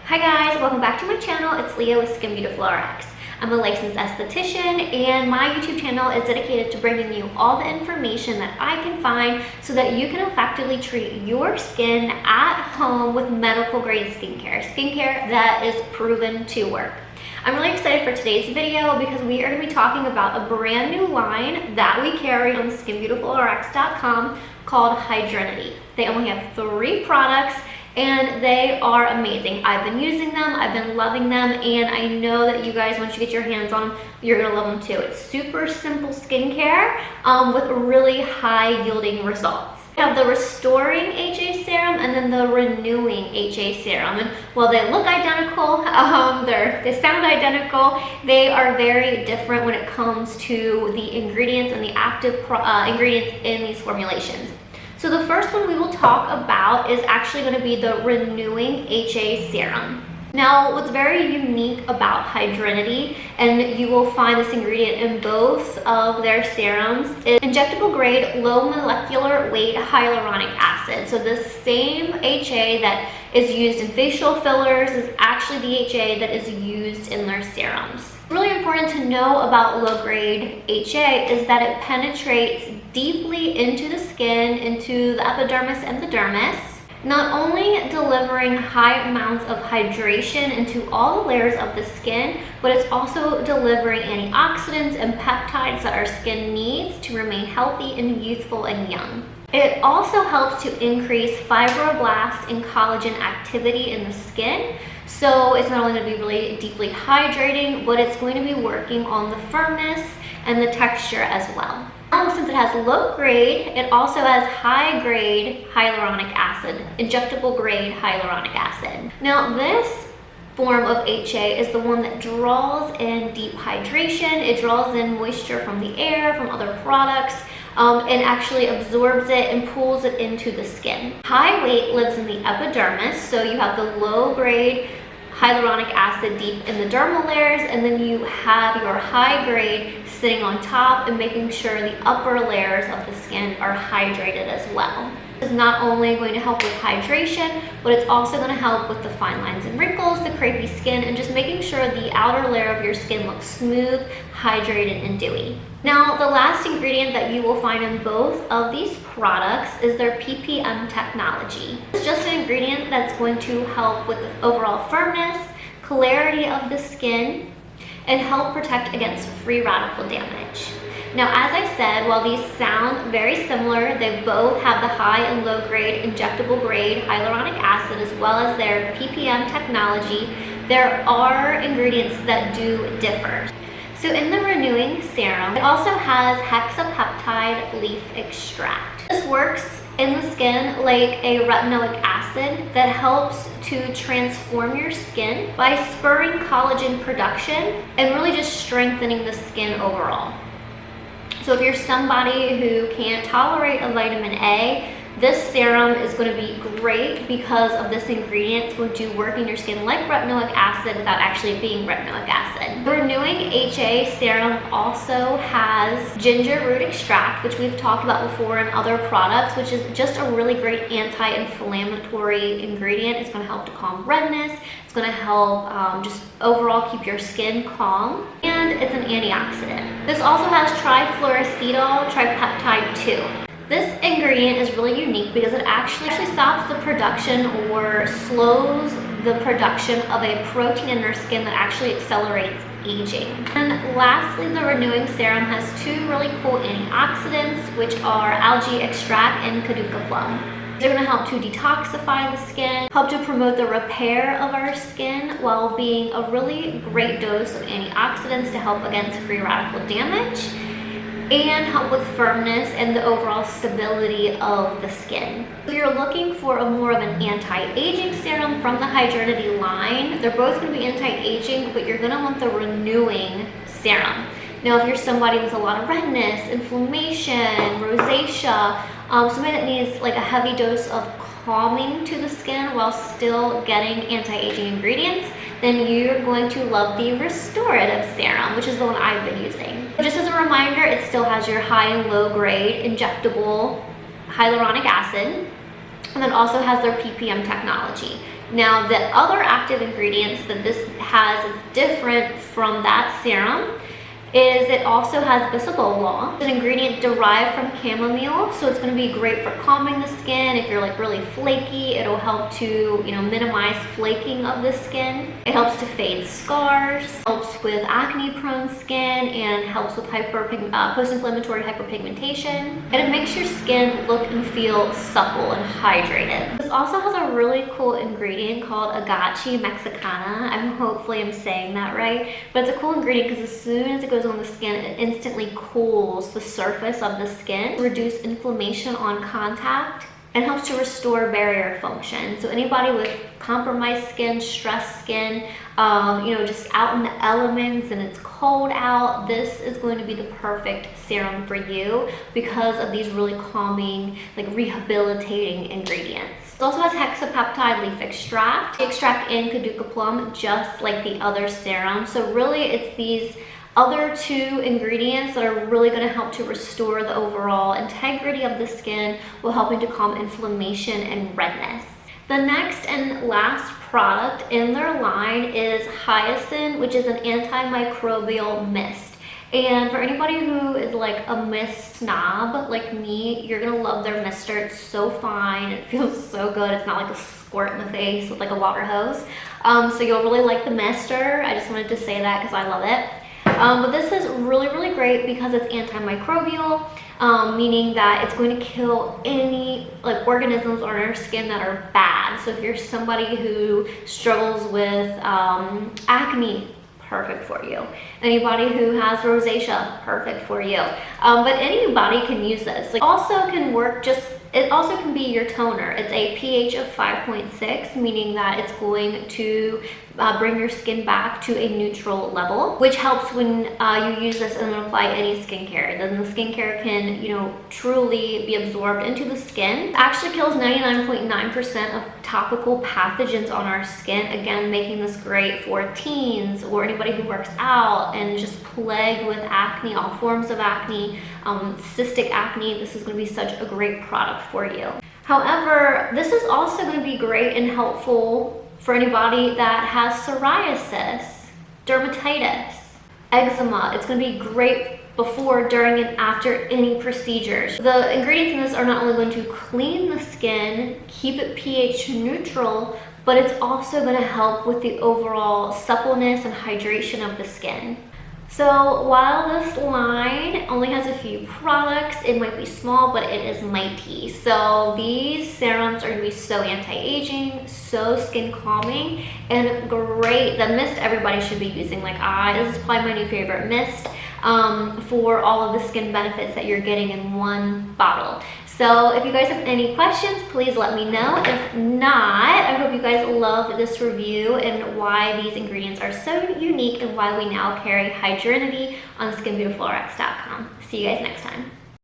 Hi guys, welcome back to my channel. It's Leah with SkinBeautifulrx. I'm a licensed esthetician and my YouTube channel is dedicated to bringing you all the information that I can find so that you can effectively treat your skin at home with medical grade skincare that is proven to work. I'm really excited for today's video because we are going to be talking about a brand new line that we carry on skinbeautifulrx.com called Hydrinity. They only have 3 products and they are amazing. I've been using them, I've been loving them, and I know that you guys, once you get your hands on them, you're gonna love them too. It's super simple skincare with really high yielding results. We have the Restoring HA Serum and then the Renewing HA Serum. And while they look identical, they sound identical, they are very different when it comes to the ingredients and the active ingredients in these formulations. So the first one we will talk about is actually going to be the Renewing HA Serum. Now, what's very unique about Hydrinity, and you will find this ingredient in both of their serums, is injectable grade low molecular weight hyaluronic acid. So the same HA that is used in facial fillers is actually the HA that is used in their serums. Really important to know about low grade HA is that it penetrates deeply into the skin, into the epidermis and the dermis, not only delivering high amounts of hydration into all the layers of the skin, but it's also delivering antioxidants and peptides that our skin needs to remain healthy and youthful and young. It also helps to increase fibroblast and collagen activity in the skin. So it's not only going to be really deeply hydrating, but it's going to be working on the firmness and the texture as well. Now, since it has low grade, it also has high grade hyaluronic acid, injectable grade hyaluronic acid. Now this form of HA is the one that draws in deep hydration. It draws in moisture from the air, from other products, and actually absorbs it and pulls it into the skin. High weight lives in the epidermis, so you have the low grade hyaluronic acid deep in the dermal layers, and then you have your high grade sitting on top and making sure the upper layers of the skin are hydrated as well. This is not only going to help with hydration, but it's also going to help with the fine lines and wrinkles, the crepey skin, and just making sure the outer layer of your skin looks smooth, hydrated, and dewy. Now, the last ingredient that you will find in both of these products is their PPM technology. It's just an ingredient that's going to help with the overall firmness, clarity of the skin, and help protect against free radical damage. Now, as I said, while these sound very similar, they both have the high and low grade injectable grade hyaluronic acid as well as their PPM technology. There are ingredients that do differ. So in the Renewing Serum, it also has hexapeptide leaf extract. This works in the skin like a retinoic acid that helps to transform your skin by spurring collagen production and really just strengthening the skin overall. So if you're somebody who can't tolerate a vitamin A, this serum is going to be great because of this ingredient. It's going to work in your skin like retinoic acid without actually being retinoic acid. The Renewing HA Serum also has ginger root extract, which we've talked about before in other products, which is just a really great anti-inflammatory ingredient. It's going to help to calm redness. It's going to help just overall keep your skin calm, and it's an antioxidant. This also has trifluoroacetyl tripeptide 2. This ingredient is really unique because it actually stops the production or slows the production of a protein in our skin that actually accelerates aging. And lastly, the Renewing Serum has 2 really cool antioxidants, which are algae extract and Kaduka plum. They're going to help to detoxify the skin, help to promote the repair of our skin while being a really great dose of antioxidants to help against free radical damage and help with firmness and the overall stability of the skin. If you're looking for a more of an anti-aging serum from the Hydrinity line, they're both going to be anti-aging, but you're going to want the Renewing Serum. Now, if you're somebody with a lot of redness, inflammation, rosacea, somebody that needs like a heavy dose of calming to the skin while still getting anti-aging ingredients, then you're going to love the Restorative Serum, which is the one I've been using. Just as a reminder, it still has your high and low grade injectable hyaluronic acid, and then also has their PPM technology. Now, the other active ingredients that this has is different from that serum is it also has bisabolol. It's an ingredient derived from chamomile, so it's going to be great for calming the skin. If you're like really flaky, it'll help to, minimize flaking of the skin. It helps to fade scars, helps with acne-prone skin, and helps with post-inflammatory hyperpigmentation. And it makes your skin look and feel supple and hydrated. This also has a really cool ingredient called agache mexicana. Hopefully I'm saying that right, but it's a cool ingredient because as soon as it goes on the skin, it instantly cools the surface of the skin, reduce inflammation on contact, and helps to restore barrier function. So anybody with compromised skin, stressed skin, just out in the elements and it's cold out, this is going to be the perfect serum for you because of these really calming, like rehabilitating ingredients. It also has hexapeptide leaf extract. They extract in Caduca plum just like the other serum. So really it's these other two ingredients that are really going to help to restore the overall integrity of the skin while helping to calm inflammation and redness. The next and last product in their line is Hyaluronic, which is an antimicrobial mist. And for anybody who is like a mist snob like me, you're gonna love their mister. It's so fine, it feels so good. It's not like a squirt in the face with like a water hose. So you'll really like the mister. I just wanted to say that because I love it. But this is really, really great because it's antimicrobial, meaning that it's going to kill any organisms on our skin that are bad. So if you're somebody who struggles with acne, perfect for you. Anybody who has rosacea, perfect for you. But anybody can use this. It also can work it also can be your toner. It's a pH of 5.6, meaning that it's going to bring your skin back to a neutral level, which helps when you use this and apply any skincare. Then the skincare can, truly be absorbed into the skin. It actually kills 99.9% of topical pathogens on our skin, again, making this great for teens or anybody who works out and just plagued with acne, all forms of acne, cystic acne. This is going to be such a great product for you. However, this is also going to be great and helpful for anybody that has psoriasis, dermatitis, eczema. It's going to be great before, during, and after any procedures. The ingredients in this are not only going to clean the skin, keep it pH neutral, but it's also going to help with the overall suppleness and hydration of the skin. So while this line only has a few products, it might be small, but it is mighty. So these serums are going to be so anti-aging, so skin calming, and great. The mist everybody should be using. This is probably my new favorite mist for all of the skin benefits that you're getting in one bottle. So if you guys have any questions, please let me know. If not, I hope you guys loved this review and why these ingredients are so unique and why we now carry Hydrinity on skinbeautifulrx.com. See you guys next time.